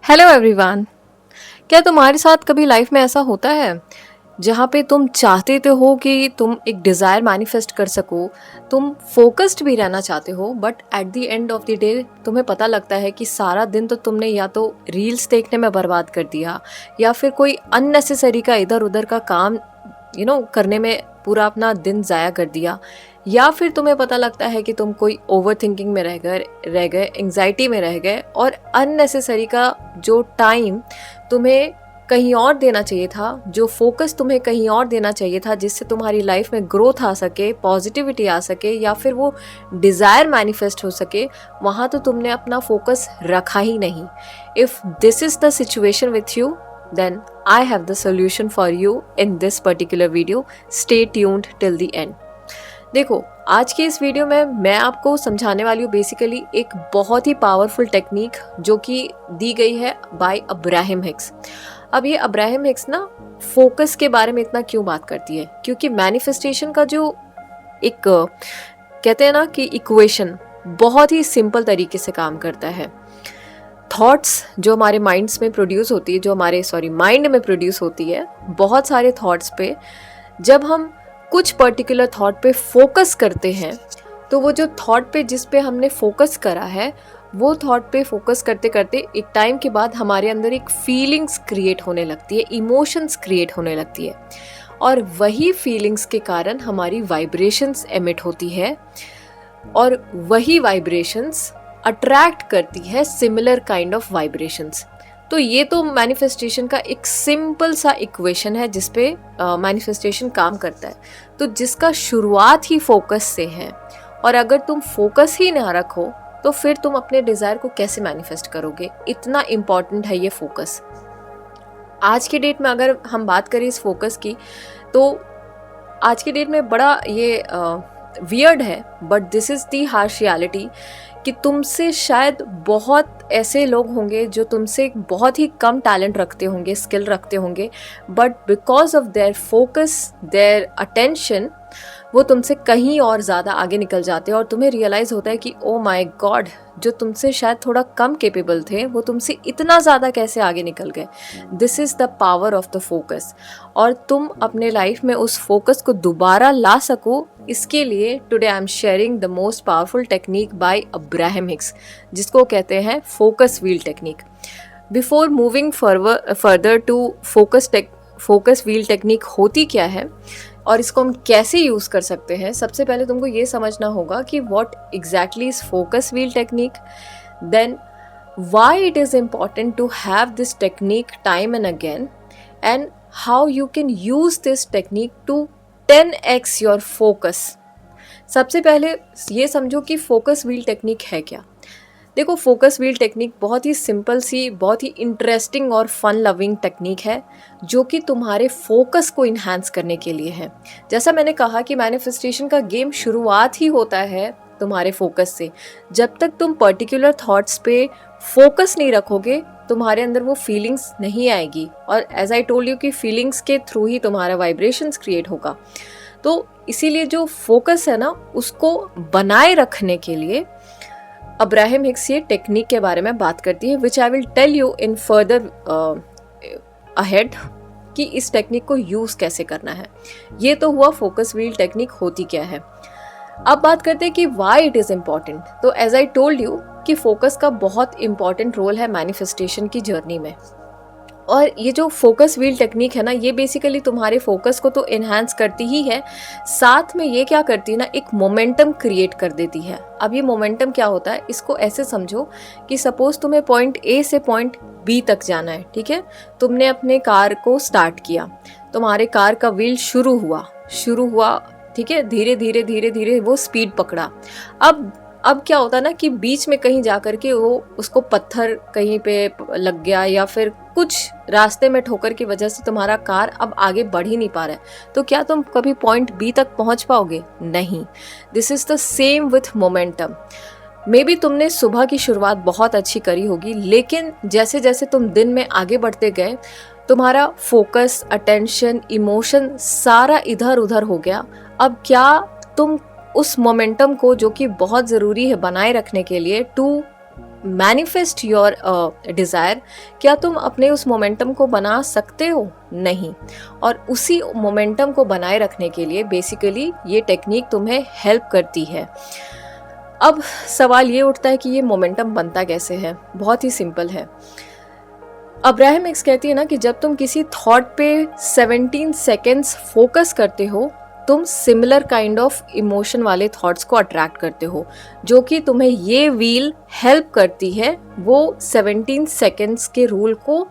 Hello everyone. क्या तुम्हारे साथ कभी लाइफ में ऐसा होता है जहाँ पे तुम चाहते तो हो कि तुम एक डिज़ायर मैनिफेस्ट कर सको, तुम फोकस्ड भी रहना चाहते हो, but at the end of the day तुम्हें पता लगता है कि सारा दिन तो तुमने या तो रील्स देखने में बर्बाद कर दिया या फिर कोई अननेसेसरी का इधर उधर का काम करने में पूरा अपना दिन ज़ाया कर दिया, या फिर तुम्हें पता लगता है कि तुम कोई ओवर थिंकिंग में रह गए एंग्जाइटी में रह गए और अननेसेसरी का जो टाइम तुम्हें कहीं और देना चाहिए था, जो फोकस तुम्हें कहीं और देना चाहिए था जिससे तुम्हारी लाइफ में ग्रोथ आ सके, पॉजिटिविटी आ सके या फिर वो डिज़ायर मैनिफेस्ट हो सके, वहाँ तो तुमने अपना फोकस रखा ही नहीं। If this is the situation with you, then I have the solution for you in this particular video. Stay tuned till the end. देखो, आज के इस वीडियो में मैं आपको समझाने वाली हूँ बेसिकली एक बहुत ही पावरफुल टेक्निक जो कि दी गई है बाय अब्राहम हिक्स। अब ये अब्राहम हिक्स ना फोकस के बारे में इतना क्यों बात करती है, क्योंकि मैनिफेस्टेशन का जो एक कहते हैं ना कि इक्वेशन बहुत ही सिंपल तरीके से काम करता है। थॉट्स जो हमारे माइंड्स में प्रोड्यूस होती है, जो हमारे माइंड में प्रोड्यूस होती है, बहुत सारे थॉट्स पे जब हम कुछ पर्टिकुलर थॉट पे फोकस करते हैं तो वो जो थॉट पे जिस पे हमने फोकस करा है वो थॉट पे फोकस करते करते एक टाइम के बाद हमारे अंदर एक फीलिंग्स क्रिएट होने लगती है, इमोशंस क्रिएट होने लगती है और वही फीलिंग्स के कारण हमारी वाइब्रेशंस एमिट होती है और वही वाइब्रेशंस अट्रैक्ट करती है सिमिलर काइंड ऑफ वाइब्रेशंस। तो ये तो मैनिफेस्टेशन का एक सिंपल सा इक्वेशन है जिस पे मैनिफेस्टेशन काम करता है, तो जिसका शुरुआत ही फोकस से है। और अगर तुम फोकस ही ना रखो तो फिर तुम अपने डिज़ायर को कैसे मैनिफेस्ट करोगे? इतना इम्पॉर्टेंट है ये फोकस। आज के डेट में अगर हम बात करें इस फोकस की, तो आज के डेट में बड़ा ये वियर्ड है, but this is the harsh reality कि तुमसे शायद बहुत ऐसे लोग होंगे जो तुमसे बहुत ही कम टैलेंट रखते होंगे, स्किल रखते होंगे, but because of their focus, their attention, वो तुमसे कहीं और ज़्यादा आगे निकल जाते हैं और तुम्हें रियलाइज़ होता है कि ओ माय गॉड, जो तुमसे शायद थोड़ा कम कैपेबल थे वो तुमसे इतना ज़्यादा कैसे आगे निकल गए। This is the power of the focus. और तुम अपने लाइफ में उस फोकस को दोबारा ला सको, इसके लिए today I am sharing the most powerful technique by Abraham Hicks, जिसको कहते हैं focus wheel technique. Before moving further to focus wheel technique होती क्या है और इसको हम कैसे यूज़ कर सकते हैं, सबसे पहले तुमको ये समझना होगा कि what exactly is focus wheel technique, then why it is important to have this technique time and again, and how you can use this technique to 10x your focus. सबसे पहले ये समझो कि फोकस व्हील टेक्निक है क्या। देखो, focus wheel technique बहुत ही simple सी, बहुत ही इंटरेस्टिंग और फन लविंग टेक्निक है जो कि तुम्हारे फोकस को इन्हांस करने के लिए है। जैसा मैंने कहा कि मैनिफेस्टेशन का गेम शुरुआत ही होता है तुम्हारे फोकस से। जब तक तुम पर्टिकुलर थॉट्स पे फोकस नहीं रखोगे तुम्हारे अंदर वो फीलिंग्स नहीं आएगी, और एज आई टोल्ड यू कि फीलिंग्स के थ्रू ही तुम्हारा वाइब्रेशंस क्रिएट होगा। तो इसीलिए जो फोकस है ना, उसको बनाए रखने के लिए अब्राहम हिक्स ये टेक्निक के बारे में बात करती है, which I will tell you in further ahead कि इस टेक्निक को यूज़ कैसे करना है। ये तो हुआ फोकस व्हील टेक्निक होती क्या है। अब बात करते हैं कि वाई इट इज़ इम्पॉर्टेंट। तो एज आई टोल्ड यू कि फोकस का बहुत इंपॉर्टेंट रोल है मैनिफेस्टेशन की जर्नी में, और ये जो फोकस व्हील टेक्निक है ना, ये बेसिकली तुम्हारे फोकस को तो इन्हांस करती ही है, साथ में ये क्या करती है ना, एक मोमेंटम क्रिएट कर देती है। अब ये मोमेंटम क्या होता है, इसको ऐसे समझो कि सपोज तुम्हें पॉइंट ए से पॉइंट बी तक जाना है, ठीक है। तुमने अपने कार को स्टार्ट किया, तुम्हारे कार का व्हील शुरू हुआ, ठीक है, धीरे धीरे धीरे धीरे वो स्पीड पकड़ा। अब क्या होता है ना कि बीच में कहीं जा कर के वो उसको पत्थर कहीं पे लग गया या फिर कुछ रास्ते में ठोकर की वजह से तुम्हारा कार अब आगे बढ़ ही नहीं पा रहा है, तो क्या तुम कभी पॉइंट बी तक पहुंच पाओगे? नहीं। This is the same with momentum. May be तुमने सुबह की शुरुआत बहुत अच्छी करी होगी, लेकिन जैसे जैसे तुम दिन में आगे बढ़ते गए तुम्हारा फोकस, अटेंशन, इमोशन सारा इधर उधर हो गया। अब क्या तुम उस मोमेंटम को, जो कि बहुत ज़रूरी है बनाए रखने के लिए, टू मैनिफेस्ट योर डिज़ायर, क्या तुम अपने उस मोमेंटम को बना सकते हो? नहीं। और उसी मोमेंटम को बनाए रखने के लिए बेसिकली ये टेक्निक तुम्हें हेल्प करती है। अब सवाल ये उठता है कि ये मोमेंटम बनता कैसे है? बहुत ही सिंपल है। अब्राहम एक्स कहती है ना कि जब तुम किसी थॉट पे 17 सेकेंड्स फोकस करते हो, तुम सिमिलर काइंड ऑफ इमोशन वाले थॉट्स को अट्रैक्ट करते हो, जो कि तुम्हें ये व्हील हेल्प करती है वो 17 सेकेंड्स के रूल को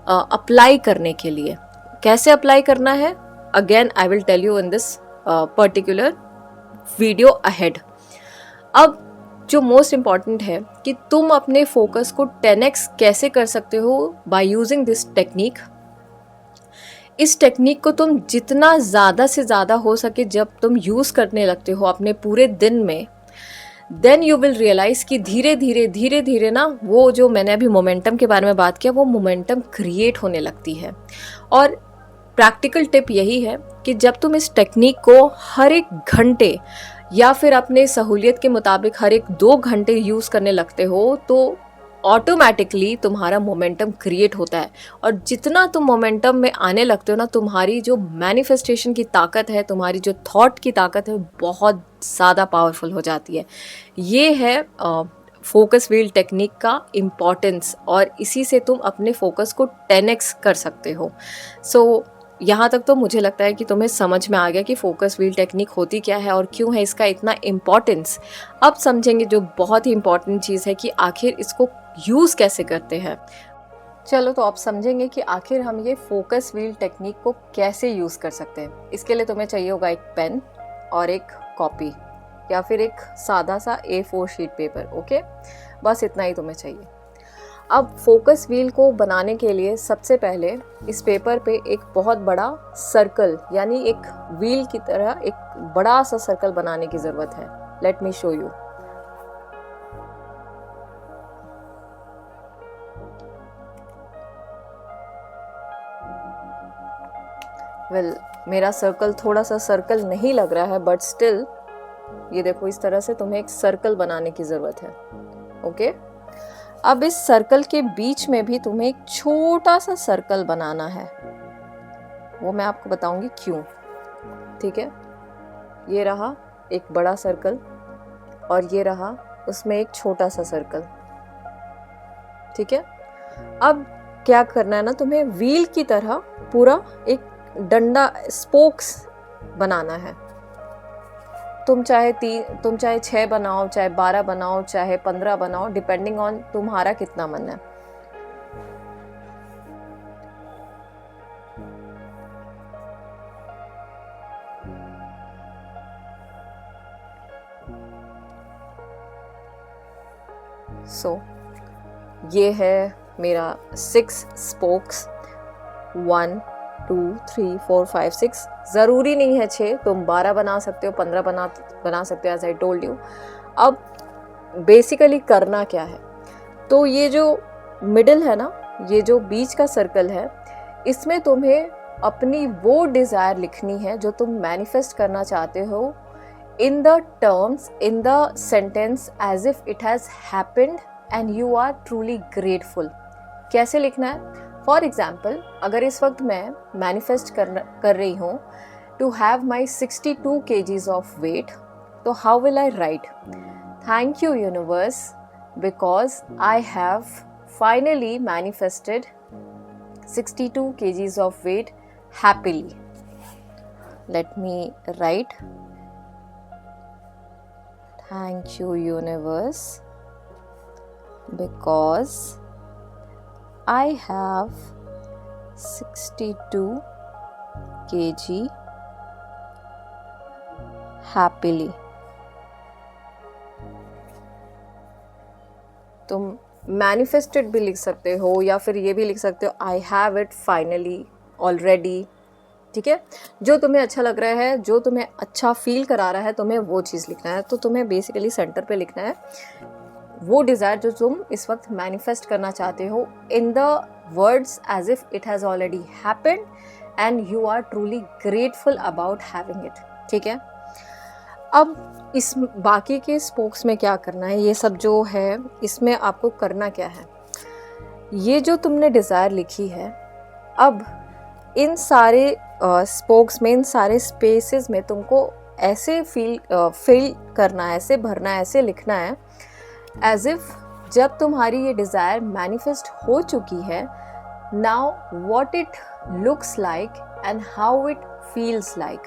अप्लाई करने के लिए। कैसे अप्लाई करना है? Again I will tell you in this particular video ahead. अब जो मोस्ट इम्पॉर्टेंट है कि तुम अपने फोकस को 10x कैसे कर सकते हो बाय यूजिंग दिस टेक्निक। इस टेक्निक को तुम जितना ज़्यादा से ज़्यादा हो सके जब तुम यूज़ करने लगते हो अपने पूरे दिन में, देन यू विल रियलाइज़ कि धीरे धीरे ना वो जो मैंने अभी मोमेंटम के बारे में बात किया, वो मोमेंटम क्रिएट होने लगती है। और प्रैक्टिकल टिप यही है कि जब तुम इस टेक्निक को हर एक घंटे या फिर अपने सहूलियत के मुताबिक हर एक 2 घंटे यूज़ करने लगते हो, तो ऑटोमेटिकली तुम्हारा मोमेंटम क्रिएट होता है। और जितना तुम मोमेंटम में आने लगते हो ना, तुम्हारी जो मैनिफेस्टेशन की ताकत है, तुम्हारी जो थॉट की ताकत है, बहुत ज़्यादा पावरफुल हो जाती है। ये है फोकस व्हील टेक्निक का इम्पॉर्टेंस, और इसी से तुम अपने फोकस को 10x कर सकते हो। सो यहाँ तक तो मुझे लगता है कि तुम्हें समझ में आ गया कि फोकस व्हील टेक्निक होती क्या है और क्यों है इसका इतना इम्पॉर्टेंस। अब समझेंगे जो बहुत ही इम्पॉर्टेंट चीज़ है कि आखिर इसको यूज़ कैसे करते हैं। चलो, तो आप समझेंगे कि आखिर हम ये फोकस व्हील टेक्निक को कैसे यूज़ कर सकते हैं। इसके लिए तुम्हें चाहिए होगा एक पेन और एक कॉपी, या फिर एक सादा सा A4 शीट पेपर। ओके, बस इतना ही तुम्हें चाहिए। अब फोकस व्हील को बनाने के लिए सबसे पहले इस पेपर पे एक बहुत बड़ा सर्कल, यानी एक व्हील की तरह एक बड़ा सा सर्कल बनाने की ज़रूरत है। Let me show you. Well, मेरा सर्कल थोड़ा सा सर्कल नहीं लग रहा है, बट स्टिल ये देखो, इस तरह से तुम्हें एक सर्कल बनाने की ज़रूरत है। ओके, अब इस सर्कल के बीच में भी तुम्हें एक छोटा सा सर्कल बनाना है, वो मैं आपको बताऊंगी क्यों। ठीक है, ये रहा एक बड़ा सर्कल और ये रहा उसमें एक छोटा सा सर्कल। ठीक है, अब क्या करना है ना, तुम्हें व्हील की तरह पूरा एक डंडा, स्पोक्स बनाना है। तुम चाहे 6 बनाओ, चाहे 12 बनाओ, चाहे 15 बनाओ, डिपेंडिंग ऑन तुम्हारा कितना मन है। ये है मेरा 6 स्पोक्स, 1 2 3 4 5 6। ज़रूरी नहीं है 6, तुम 12 बना सकते हो, 15 बना सकते हो, एज आई टोल्ड यू। अब बेसिकली करना क्या है, तो ये जो मिडिल है ना, ये जो बीच का सर्कल है, इसमें तुम्हें अपनी वो डिज़ायर लिखनी है जो तुम मैनिफेस्ट करना चाहते हो, in the terms, in the sentence as if it has happened and you are truly grateful. कैसे लिखना है? फॉर एग्जाम्पल, अगर इस वक्त मैं मैनिफेस्ट कर रही हूँ to have my 62 kgs of weight, तो how will I right? Thank you universe because I have finally manifested 62 kgs of weight happily. Let me write. Thank you universe because I have 62 kg happily. तुम manifested भी लिख सकते हो, या फिर ये भी लिख सकते हो I have it finally already. ठीक है, जो तुम्हें अच्छा लग रहा है, जो तुम्हें अच्छा फील करा रहा है, तुम्हें वो चीज़ लिखना है। तो तुम्हें बेसिकली सेंटर पे लिखना है वो डिज़ायर जो तुम इस वक्त मैनिफेस्ट करना चाहते हो, in the words as if it has already happened and you are truly grateful about having it. ठीक है, अब इस बाकी के स्पोक्स में क्या करना है, ये सब जो है इसमें आपको करना क्या है, ये जो तुमने डिज़ायर लिखी है, अब इन सारे स्पोक्स में, इन सारे स्पेसेस में तुमको ऐसे फिल करना है, ऐसे भरना है, ऐसे लिखना है एज इफ जब तुम्हारी ये डिज़ायर मैनिफेस्ट हो चुकी है, now what it looks like and how it feels like.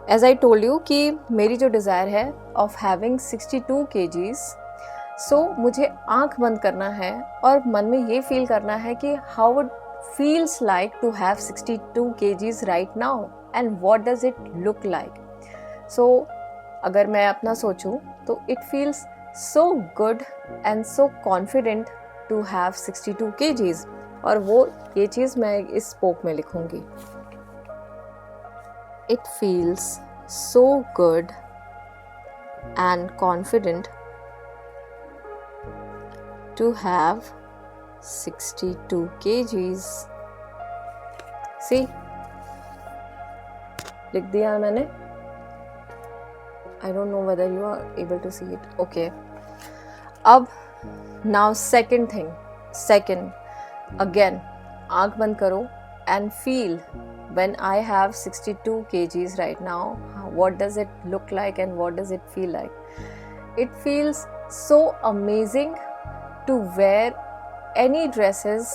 As I told you कि मेरी जो डिज़ायर है ऑफ हैविंग 62 kgs, सो मुझे आंख बंद करना है और मन में ये फील करना है कि how it feels like to have 62 kgs right now and what does it look like. So अगर मैं अपना सोचूं तो it feels so good and so confident to have 62 kgs, और वो ये चीज़ मैं इस स्पोक में लिखूंगी। It feels so good and confident to have 62 kgs. See, लिख दिया मैंने। I don't know whether you are able to see it. Okay. अब now second thing. Second, again, आँख बंद करो and feel when I have 62 kgs right now, what does it look like and what does it feel like? It feels so amazing to wear any dresses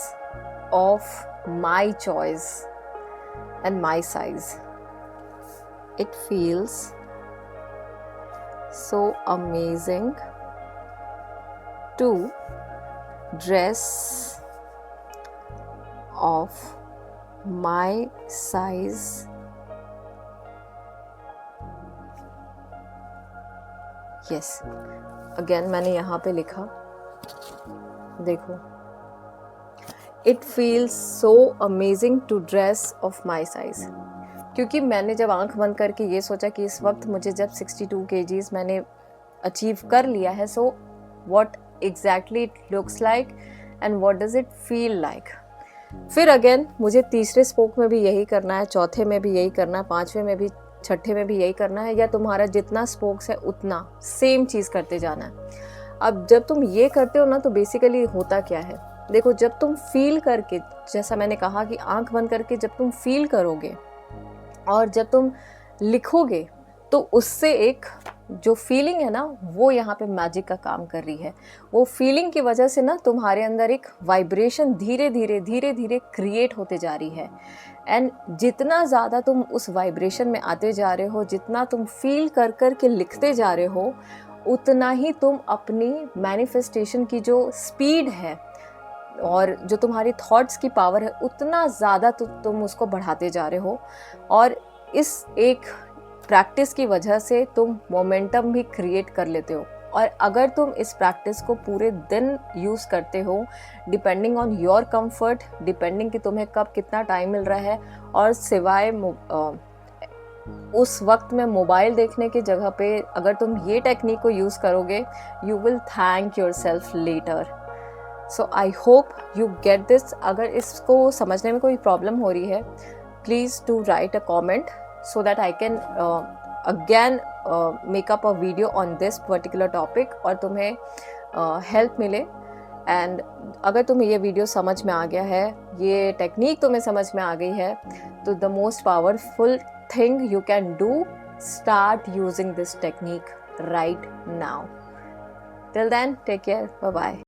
of my choice and my size. It feels so amazing to dress of my size yes. Again मैंने यहाँ पे लिखा, देखो, It feels so amazing to dress of my size, क्योंकि मैंने जब आंख बंद करके ये सोचा कि इस वक्त मुझे जब 62 kgs मैंने अचीव कर लिया है, सो what exactly it looks like and what does it feel like. फिर अगेन मुझे तीसरे स्पोक में भी यही करना है, चौथे में भी यही करना है, पांचवे में भी, छठे में भी यही करना है, या तुम्हारा जितना स्पोक्स है उतना सेम चीज़ करते जाना है। अब जब तुम ये करते हो ना तो बेसिकली होता क्या है, देखो, जब तुम फील करके, जैसा मैंने कहा कि आंख बंद करके जब तुम फील करोगे और जब तुम लिखोगे तो उससे एक जो फीलिंग है ना वो यहाँ पे मैजिक का काम कर रही है। वो फीलिंग की वजह से ना तुम्हारे अंदर एक वाइब्रेशन धीरे धीरे क्रिएट होते जा रही है, एंड जितना ज़्यादा तुम उस वाइब्रेशन में आते जा रहे हो, जितना तुम फील कर कर के लिखते जा रहे हो, उतना ही तुम अपनी मैनिफेस्टेशन की जो स्पीड है और जो तुम्हारी थॉट्स की पावर है उतना ज़्यादा तुम उसको बढ़ाते जा रहे हो। और इस एक प्रैक्टिस की वजह से तुम मोमेंटम भी क्रिएट कर लेते हो। और अगर तुम इस प्रैक्टिस को पूरे दिन यूज़ करते हो, depending on your comfort, depending कि तुम्हें कब कितना टाइम मिल रहा है, और सिवाय उस वक्त में मोबाइल देखने की जगह पे अगर तुम ये टेक्निक को यूज़ करोगे, you will thank yourself later. So I hope you get this. अगर इसको समझने में कोई प्रॉब्लम हो रही है, please to write a comment so that I can again make up a video on this particular topic और तुम्हें हेल्प मिले। एंड अगर तुम्हें ये वीडियो समझ में आ गया है, ये टेक्निक तुम्हें समझ में आ गई है, तो the most powerful thing you can do, start using this technique right now. Till then, take care. Bye bye.